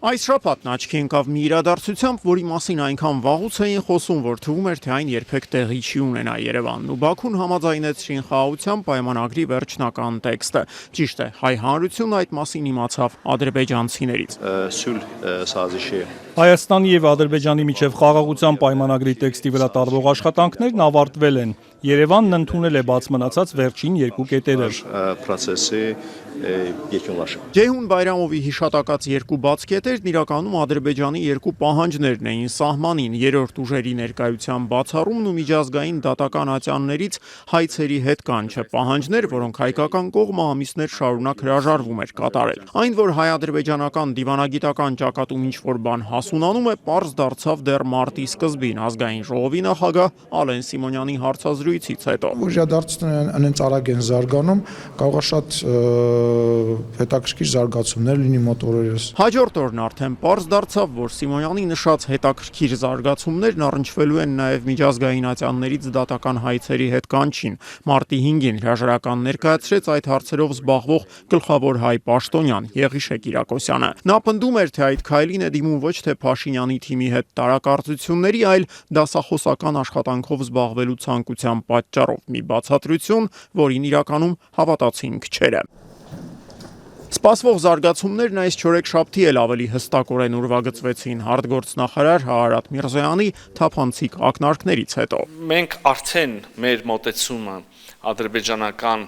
Այս շաբաթն աչքի ընկավ մի իրադարձությամբ, որի մասին այնքան վաղուց էին խոսում, որ թվում էր, թե այն երբեք տեղի չի ունենա Երևանն ու Բաքուն համաձայնեցրին խաղաղության պայմանագրի վերջնական տեքստը։ Ճիշտ է, հայ հանրությունն այդ մասին իմացավ ադրբեջանցիներից։ Հայաստանի եւ Ադրբեջանի միջև խաղաղության պայմանագրի տեքստի վրա տարվող աշխատանքներն ավարտվել են։ Երևանն ընդունել է բաց մնացած վերջին երկու կետերը։ Ջեյհուն Բայրամովի հիշատակած երկու բաց կետերն իրականում Ադրբեջանի երկու պահանջներն էին սահմանին, երրորդ ուժերի ներկայության բացառումն ու միջազգային դատական ատյաններից հայցերի հետ կանչը, պահանջներ, որոնք հայկական կողմը ամիսներ շարունակ հրաժարվում էր կատարել։ Այն, որ հայ-ադրբեջանական դիվանագիտական ճակատում ինչ-որ բան հասունանում է, պարզ դարձավ դեռ մարտի սկզբին ազգային ժողովի նախագահ Ալեն Սիմոնյանի հարցազրույցից հետո։ Իրադարձությունները անենց արագ են զարգանում, կարող է շատ հետաքրքիր զարգացումներ լինի մոտ օրերս։ Հաջորդ օրն արդեն պարզ դարձավ, որ Սիմոնյանի նշած հետաքրքիր զարգացումներն առնչվելու են նաև միջազգային ատյաններից դատական հայցերի հետ կանչին։ Մարտի 5-ին հրաժարական ներկայացրեց այդ հարցերով զբաղվող գլխավոր հայ պաշտոնյան Եղիշե Կիրակոսյանը։ Նա պնդում էր, թե այդ քայլին է դիմում ոչ թե Փաշինյանի թիմի հետ տարակարծությունների, այլ դասախոսական աշխատանքով զբաղվելու ցանկության պատճառով, մի բացատրություն, որին իրականում հավատացին քչերը։ Սպասվող զարգացումներն այս չորեքշաբթի էլ ավելի հստակորեն ուրվագծվեցին հարտգործնախարար Հարարատ Միրզոյանի թափանցիկ ակնարկներից հետո։ Մենք արդեն մեր մոտեցումը ադրբեջանական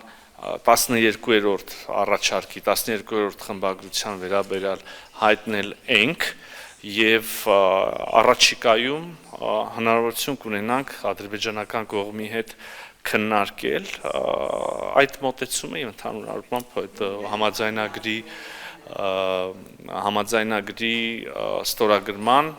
12-րդ առաջարկի 12-րդ խմբագրության վերաբերյալ հայտնել ենք եւ առաջիկայում հնարավորություն կունենանք ադրբեջանական կողմի հետ քննարկել այդ մոտեցումը եւ ընդհանուր առմամբ այդ համաձայնագրի ստորագրման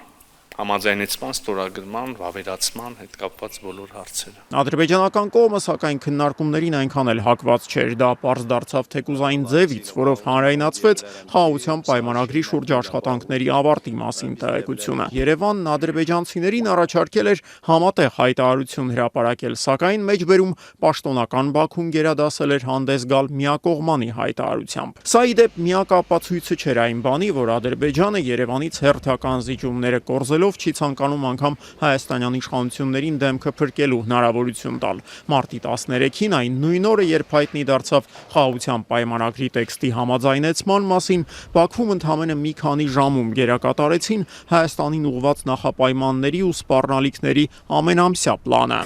համաձայնեցման ստորագրման վավերացման հետ կապված բոլոր հարցերը։ Ադրբեջանական կողմը սակայն քննարկումներին այնքան էլ հակված չէր, դա պարզ դարձավ թեկուզ այն ձևից, որով հանրայնացվեց խաղաղության պայմանագրի շուրջ աշխատանքների ավարտի մասին տեղեկությունը։ Երևանն ադրբեջանցիներին առաջարկել էր համատեղ հայտարարություն հրապարակել, սակայն մեջբերում պաշտոնական Բաքուն գերադասել էր հանդես գալ միակողմանի հայտարարությամբ։ Սա ի դեպ միակ ապացույցը չէր այն բանի, որ Ադրբեջանը Երևանից հերթական զիջումները կորզելով չի ցանկանում անգամ հայաստանյան իշխանություններին դեմքը փրկելու հնարավորություն տալ։ Մարտի 13-ին այն նույն օրը, երբ հայտնի դարձավ խաղաղության պայմանագրի տեքստի համաձայնեցման մասին, Բաքվում ընդամենը մի քանի ժամում գերակատարեցին Հայաստանին ուղղված նախապայմանների ու սպառնալիքների ամենամսյա պլանը։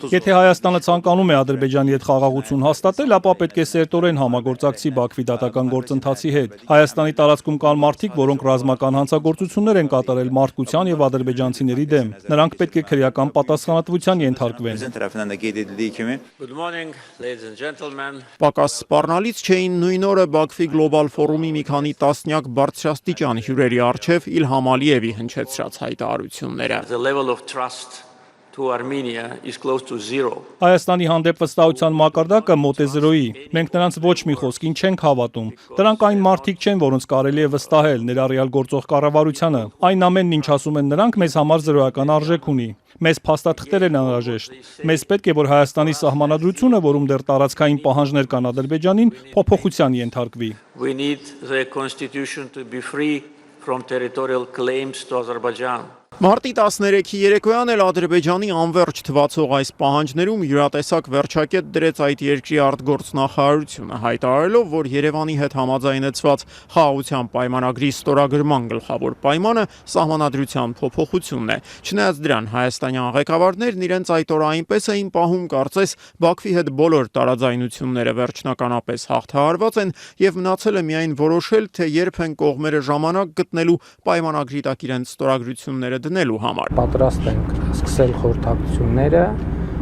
Եթե Հայաստանը ցանկանում է Ադրբեջանի հետ խաղաղություն հաստատել, ապա պետք է սերտորեն համագործակցի Բաքվի դատական գործընթացի հետ։ Հայաստանի տարածքում կան մարդիկ, որոնք ռազմական գործություններ են կատարել մարդկության եւ ադրբեջանցիների դեմ։ Նրանք պետք է քրեական պատասխանատվության ենթարկվեն։ Պակաս սպառնալից չէին նույն օրը Բաքվի գլոբալ ֆորումի մի քանի տասնյակ բարձրաստիճան հյուրերի առջև Իլհամ Ալիևի հնչեցրած հայտարարությունները։ Հայաստանի հանդեպ վստահության մակարդակը մոտ է 0-ի։ Մենք նրանց ոչ մի խոսքին չենք հավատում։ Դրանք այն մարդիկ չեն, որոնց կարելի է վստահել, ներառյալ գործող կառավարությանը։ Այն ամենն, ինչ ասում են նրանք, մեզ համար զրոյական արժեք ունի։ Մեզ փաստաթղթեր են անհրաժեշտ։ Մեզ պետք է, որ Հայաստանի սահմանադրությունը, որում դեռ տարածքային պահանջներ կան Ադրբեջանին, փոփոխության ենթարկվի։ Մարտի 13-ի երեկոյան էլ Ադրբեջանի անվերջ թվացող այս պահանջներում յուրատեսակ վերջակետ դրեց այդ երկրի արտգործնախարարությունը, հայտարարելով, որ Երևանի հետ համաձայնեցված խաղաղության պայմանագրի ստորագրման գլխավոր պայմանը սահմանադրության փոփոխությունն է։ Չնայած դրան, հայաստանյան ղեկավարներն իրենց այդ օրը այնպես էին պահում, կարծես Բաքվի հետ բոլոր տարաձայնությունները վերջնականապես հաղթահարված են եւ մնացել է միայն որոշել, թե երբ են կողմերը ժամանակ գտնելու պայմանագրի տակ իրենց ստորագրությունները դնելու համար։ Պատրաստ ենք սկսել խորհրդակցությունները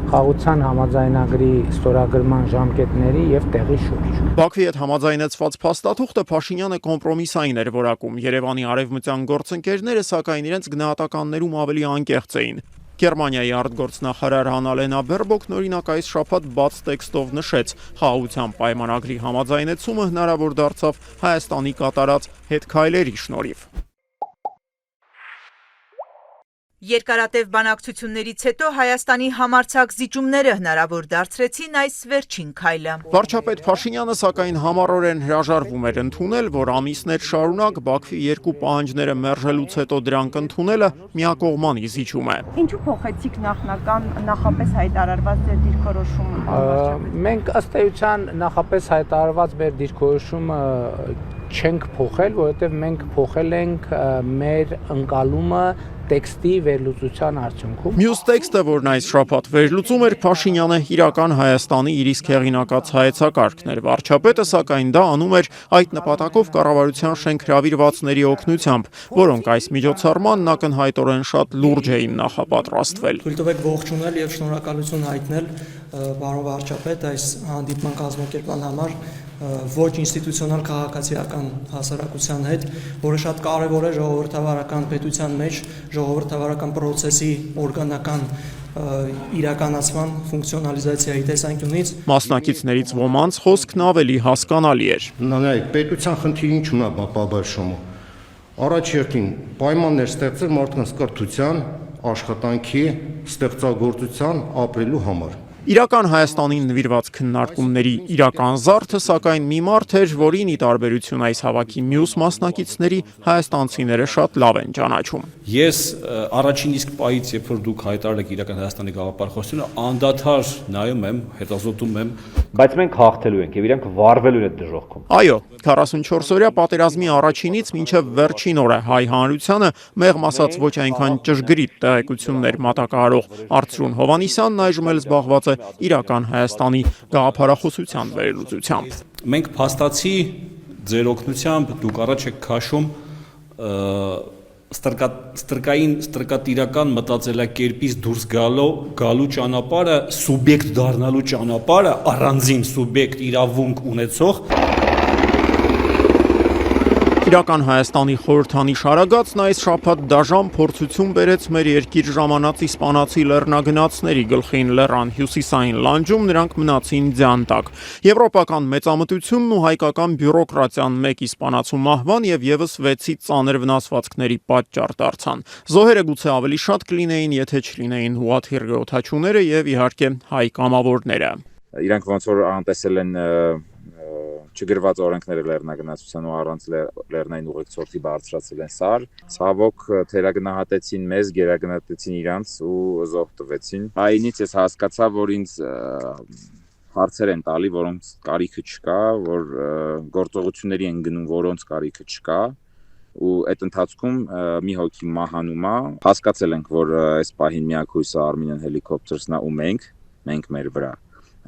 խաղաղության համաձայնագրի ստորագրման ժամկետների եւ տեղի շուրջ։ Բաքվի հետ համաձայնեցված փաստաթուղթը Փաշինյանը կոմպրոմիսային էր որակում։ Երևանի արևմտյան գործընկերները սակայն իրենց գնահատականներում ավելի անկեղծ էին։ Գերմանիայի արտգործնախարար Հանալենա Բերբոքն օրինակ այս շաբաթ բաց տեքստով նշեց, խաղաղության պայմանագրի համաձայնեցումը հնարավոր դարձավ Հայաստանի կատարած հետքայլերի շնորհիվ։ Երկարատև բանակցություններից հետո Հայաստանի համարձակ զիջումները հնարավոր դարձրեցին այս վերջին քայլը։ Վարչապետ Փաշինյանը սակայն համառորեն հրաժարվում էր ընդունել, որ ամիսներ շարունակ Բաքվի երկու պահանջները մերժելուց հետո դրանք ընդունելը միակողմանի զիջում է։ Ինչու փոխեցիք նախնական նախապես հայտարարված ձեր դիրքորոշումը։ Մենք ըստ էության նախապես հայտարարված մեր դիրքորոշումը չենք փոխել, որովհետև մենք փոխել ենք մեր ընկալումը տեքստի վերլուծության արդյունքում։ Մյուս տեքստը, որն այս շաբաթ վերլուծում էր, Փաշինյանը իրական Հայաստանի իր իսկ հեղինակած հայեցակարգն էր։ Վարչապետը սակայն դա անում էր այդ նպատակով կառավարության շենք հրավիրվածների օգնությամբ, որոնք այս միջոցառմանն ակնհայտորեն շատ լուրջ էին նախապատրաստվել։ Թույլ տվեք ողջունել եւ շնորհակալություն հայտնել պարոն վարչապետ այս հանդիպման կազմակերպման համար ոչ ինստիտուցիոնալ քաղաքացիական հասարակության հետ, որը շատ կարևոր է ժողովրդավարական պետության մեջ ժողովրդավարական process-ի օրգանական իրականացման ֆունկցիոնալիզացիայի տեսանկյունից Մասնակիցներից ոմանց խոսքն ավելի հասկանալի էր։ Նայեք, պետության խնդիրը ինչու՞ն է բաբաշումը։ Առաջ երթին պայմաններ ստեղծել մարդկանց կրթության, աշխատանքի, ստեղծագործության, ապրելու համար։ Իրական Հայաստանին նվիրված քննարկումների իրական զարդը սակայն մի մարդ էր, որին ի տարբերություն այս հավաքի մյուս մասնակիցների հայաստանցիները շատ լավ են ճանաչում։ Ես առաջին իսկ պահից, երբ որ դուք հայտարարեք իրական Հայաստանի գաղափարախոսությունը, անդադար նայում եմ, հետազոտում եմ, բայց մենք հաղթելու ենք եւ իրանք վարվելու են այդ դժոխքում։ Այո, 44-օրյա պատերազմի առաջինից մինչև վերջին օրը հայ հանրությանը մեղմ ասած ոչ այնքան ճշգրիտ տեղեկություններ մատակարարող Արծրուն Հովհաննիսյանն այժմ էլ զբաղված է իրական Հայաստանի գաղափարախոսության վերլուծությամբ։ Մենք փաստացի ձեր օգնությամբ դուք առաջ եք քաշում ստրկատիրական մտածելակերպից դուրս գալու ճանապարհը, սուբյեկտ դառնալու ճանապարհը, առանձին սուբյեկտ իրավունք ունեցող Իրական Հայաստանի խորհրդանիշ արագածն այս շաբաթ դաժան փորձություն բերեց մեր երկիր ժամանած իսպանացի լեռնագնացների գլխին լեռան հյուսիսային լանջում նրանք մնացին ձյան տակ։ Եվրոպական մեծամտությունն ու հայկական բյուրոկրատիան մեկ իսպանացու մահվան եւ եւս 6-ի ծանր վնասվածքների պատճառ դարձան։ Զոհերը գուցե ավելի շատ կլինեին, եթե չլինեին հուղաթիռ օդաչուները եւ իհարկե հայ կամավորները։ Իրանք ոնց որ անտեսել են չգրված օրենքները լեռնագնացության ու առանց լեռնային ուղեկցորդի բարձրացել են սար, ցավոք թերագնահատեցին մեզ, գերագնահատեցին իրանց ու զոհ տվեցին։ Այնից ես հասկացա, որ ինձ հարցեր են տալի, որոնց կարիքը չկա, որ գործողությունների են գնում, որոնց կարիքը չկա, ու այդ ընթացքում մի հոգի մահանում է։ Հասկացել ենք, որ այս պահին միակ հույսը Armenian Helicopters-ն ու մենք մեր վրա։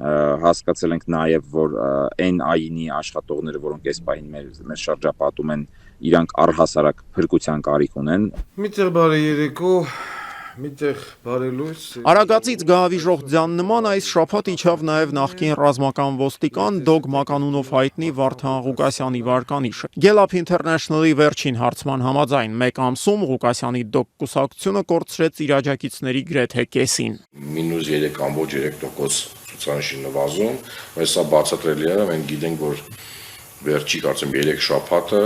Հասկացել ենք նաև, որ այն այինի աշխատողները, որոնք այս պահին մեր շրջապատում են, իրանք առհասարակ փրկության կարիք ունեն։ Միտեղ բարի երեկո, միտեղ բարի լույս։ Արագածից գահավիժող ձյան նման այս շաբաթ իջավ նաև նախկին ռազմական ոստիկան Դոգ Մականունով հայտնի Վարդան Ղուկասյանի վարկանիշը։ Gallup International-ի վերջին հարցման համաձայն մեկ ամսում Ղուկասյանի Դոգ կուսակցությունը կորցրեց իր աջակիցների գրեթե կեսին։ -3.3% ցուցանիշի նվազում, բայց սա բացատրելի է, մենք գիտենք, որ վերջի կարծեմ 3 շաբաթը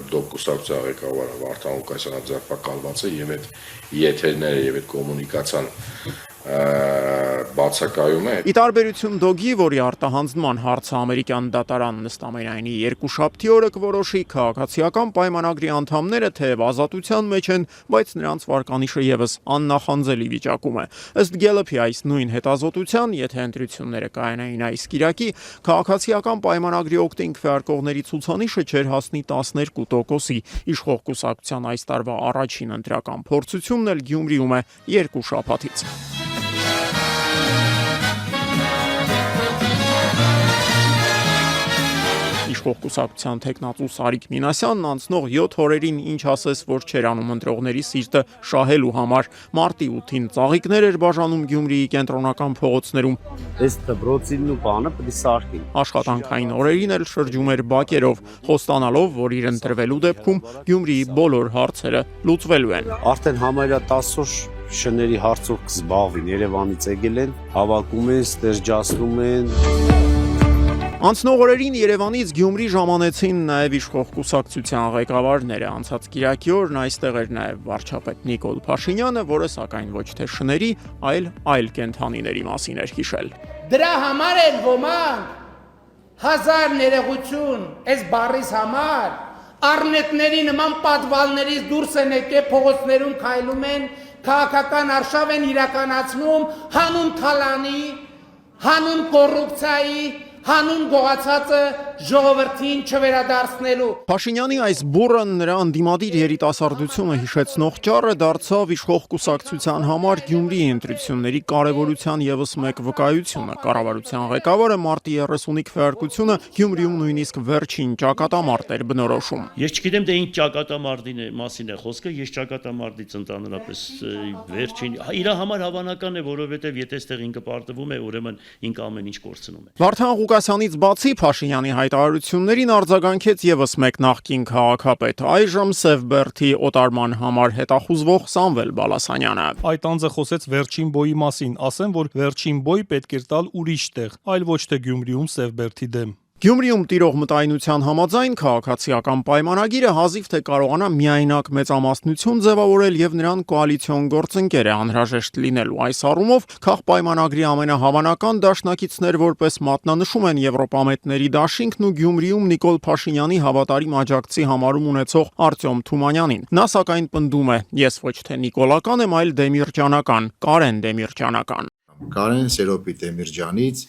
Դոգ կուսակցության ղեկավարը Վարդան Ղուկասյանը ձերբակալված է եւ այդ եթերները եւ այդ կոմունիկացիան բացակայում է։ Ի տարբերություն Դոգի, որի արտահանձնման հարցը ամերիկյան դատարան նստամերայնի երկուշաբթի օրը կորոշի, քաղաքացիական պայմանագրի անդամները թեև ազատության մեջ են, բայց նրանց վարկանիշը եւս աննախանձելի վիճակում է։ Ըստ Gallup-ի այս նույն հետազոտության, եթե ընտրությունները կայանային այս կիրակի, քաղաքացիական պայմանագրի օգտին քվեարկողների ցուցանիշը չէր հասնի 12%-ի։ Իշխող կուսակցության այս տարվա առաջին ընտրական փորձությունն էլ Գյումրիում է 2 շաբաթից։ Իշխող կուսակցության թեկնածու Սարիկ Մինասյանն անցնող 7 օրերին ինչ ասես, որ չէր անում ընտրողների սիրտը շահելու համար։ Մարտի 8-ին ծաղիկներ էր բաժանում Գյումրիի կենտրոնական փողոցներում։ Այս դպրոցին ու բանը պիտի սարքին։ Աշխատանքային օրերին էլ շրջում էր բակերով, խոստանալով, որ իր ընտրվելու դեպքում Գյումրիի բոլոր հարցերը լուծվելու են։ Արդեն համարյա 10 օր շների հարցով կզբաղվին, Երևանից եկել են, հավաքում են, ստերջացնում են։ Անցնող օրերին Երևանից Գյումրի ժամանեցին նաև իշխող կուսակցության ղեկավարները։ Անցած կիրակի օրն այստեղ էր նաև վարչապետ Նիկոլ Փաշինյանը, որը սակայն ոչ թե շների, այլ կենդանիների մասին էր հիշել։ Դրա համար էլ ոմանք հազար ներողություն այս բառիս համար առնետների նման պատվալներից դուրս են եկել, փողոցներում քայլում են, քաղաքական արշավ են իրականացնում հանուն թալանի, հանուն կոռուպցիայի, հանուն գողացածը ժողովրդին չվերադարձնելու։ Փաշինյանի այս բուռը նրա ընդդիմադիր երիտասարդությունը հիշեցնող ճառը դարձավ իշխող կուսակցության համար Գյումրիի ընտրությունների կարևորության ևս մեկ վկայությունը։ Կառավարության ղեկավարը մարտի 30-ի քվեարկությունը Գյումրիում նույնիսկ վերջին ճակատամարտ էր բնորոշում։ Ես չգիտեմ թե ինչ ճակատամարտի մասին է խոսքը, ես ճակատամարտից ընդհանրապես վերջին իր համար հավանական է, որովհետև եթե այստեղ ինքը պարտվում է, ուրեմն ինքը ամեն ինչ կորցնում է։ Վարդան Ղուկասյանից բացի Փաշինյանի հայտարարություններին արձագանքեց ևս մեկ նախկին քաղաքապետ, այժմ Սևբերդի օտարման համար հետախուզվող Սամվել Բալասանյանը։ Այդ անձը խոսեց վերջին բոյի մասին, ասեմ, որ վերջին բոյ պետք էր տալ ուրիշ տեղ, այլ ոչ թե Գյումրիում Սևբերդի դեմ։ Գյումրիում տիրող մտայնության համաձայն քաղաքացիական պայմանագիրը հազիվ թե կարողանա միայնակ մեծամասնություն ձևավորել եւ նրան կոալիցիոն գործընկեր է անհրաժեշտ լինելու։ Այս առումով քաղաքապայմանագրի ամենահավանական դաշնակիցներ որպես մատնանշում են Եվրոպամետների դաշինքն ու Գյումրիում Նիկոլ Փաշինյանի հավատարիմ աջակցի համարում ունեցող Արտյոմ Թումանյանին։ Նա սակայն պնդում է. ես ոչ թե նիկոլական եմ, այլ դեմիրճանական, Կարեն Դեմիրճանական։ Կարեն Սերոպի Դեմիրճանից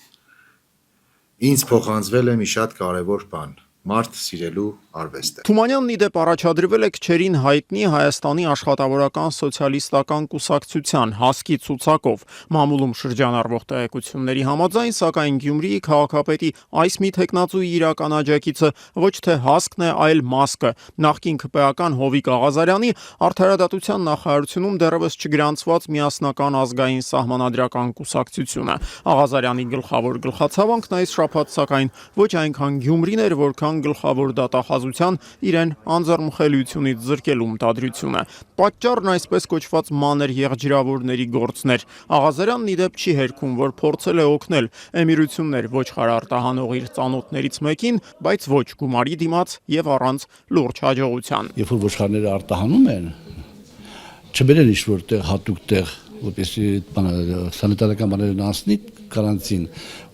ինձ փոխանցվել է մի շատ կարևոր բան՝ մարդ սիրելու արվեստը։ Թումանյանն ի դեպ առաջադրվել է քչերին հայտնի Հայաստանի աշխատավորական սոցիալիստական կուսակցության հասկի ցուցակով։ Մամուլում շրջանառվող տեղեկությունների համաձայն, սակայն Գյումրիի քաղաքապետի այս մի թեկնածուի իրական աջակիցը ոչ թե հասկն է, այլ մասկը։ Նախկին ԿՊԱ-ական Հովիկ Աղազարյանի արդարադատության նախարարությունում դեռևս չգրանցված միասնական ազգային սահմանադրական կուսակցությունը։ Աղազարյանի գլխավոր գլխացավանքն այս շաբաթ սակայն ոչ այնքան Գյումրին էր, որքան գլխավոր դատախազության իրեն անձեռնմխելիությունից զրկելու մտադրությունը։ Պատճառն այսպես կոչված մանր եղջիրավորների գործն էր։ Աղազարյանն ի դեպ չի հերքում, որ փորձել է օգնել էմիրություններ ոչխար արտահանող իր ծանոթներից մեկին, բայց ոչ գումարի դիմաց եւ առանց լուրջ հաջողության։ Երբ որ ոչխարները արտահանում են, չբերեն ինչ-որ տեղ հատուկ տեղ, որպեսզի սանիտարական բաներն անցնի կարանտին,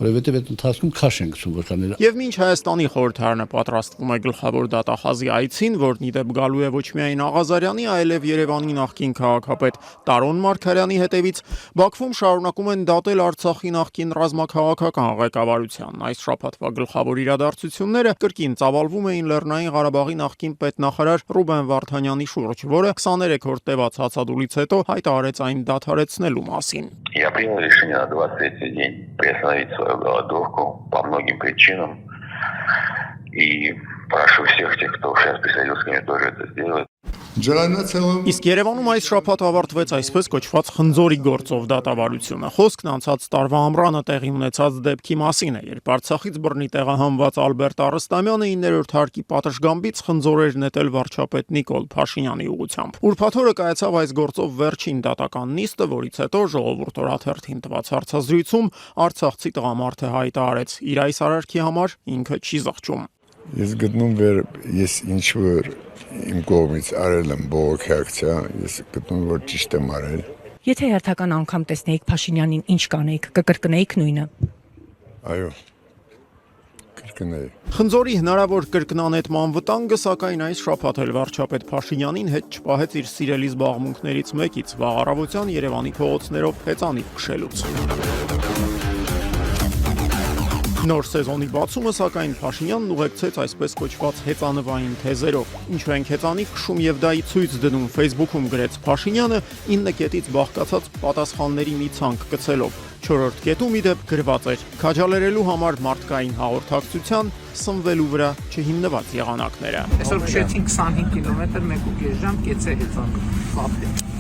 որովհետև այդ ընթացքում քաշ են գցում ոչխարները։ Եվ մինչ Հայաստանի խորհրդարանը պատրաստվում է գլխավոր դատախազի այցին, որն ի դեպ գալու է ոչ միայն Աղազարյանի, այլև Երևանի նախկին քաղաքապետ Տարոն Մարգարյանի հետևից, Բաքվում շարունակում են դատել Արցախի նախկին ռազմաքաղաքական ղեկավարությանն։ Այս շաբաթվա գլխավոր իրադարձությունները կրկին ծավալվում էին Լեռնային Ղարաբաղի նախկին պետնախարար Ռուբեն Վարդանյանի շուրջ, որը 23-րդ տևած հացադուլից հետո հայտարարեց այն դադարեցնելու մասին։ Я принял решение на 23-й день приостановить свою голодовку по многим причинам. И прошу всех тех, кто сейчас присоединился ко мне, тоже это сделать. Իսկ Երևանում այս շաբաթ ավարտվեց այսպես կոչված խնձորի գործով դատավարությունը։ Խոսքն անցած տարվա ամռանը տեղի ունեցած դեպքի մասին է, երբ Արցախից բռնի տեղահանված Ալբերտ Արստամյանը 9-րդ հարկի պատշգամբից խնձոր էր նետել վարչապետ Նիկոլ Փաշինյանի ուղղությամբ։ Ուրբաթ օրը կայացավ այս գործով վերջին դատական նիստը, որից հետո ժողովուրդ օրաթերթին տված հարցազրույցում արցախցի տղամարդը հայտարարեց՝ իր այս արարքի համար ինքը չի զղջում։ Ես գտնում որ ես ինչ որ իմ կողմից արել եմ բողոքի ակցիա, ես գտնում որ ճիշտ եմ արել։ Եթե հերթական անգամ տեսնեիք Փաշինյանին, ինչ կանեիք, կկրկնեիք նույնը։ Այո։ Կրկնեի։ Խնձորի հնարավոր կրկնանետման վտանգը սակայն այս շաբաթ էլ վարչապետ Փաշինյանին հետ չպահեց իր սիրելի զբաղմունքներից մեկից՝ վաղ առավոտյան Երևանի փողոցներով հեծանիվ քշելուց։ Նոր սեզոնի բացումը սակայն Փաշինյանն ուղեկցեց այսպես կոչված հեծանվային թեզերով։ Ինչու ենք հեծանիվ քշում եւ դա ի ցույց դնում Facebook-ում գրեց Փաշինյանը 9 կետից բաղկացած պատասխանների մի ցանկ գցելով։ 4-րդ կետում ի դեպ գրված էր. քաջալերելու համար մարդկային հաղորդակցության սնվելու վրա չհիմնված եղանակները։ Այսօր քշեցին 25 կիլոմետր 1.5 ժամ կեցե հեծանիվ։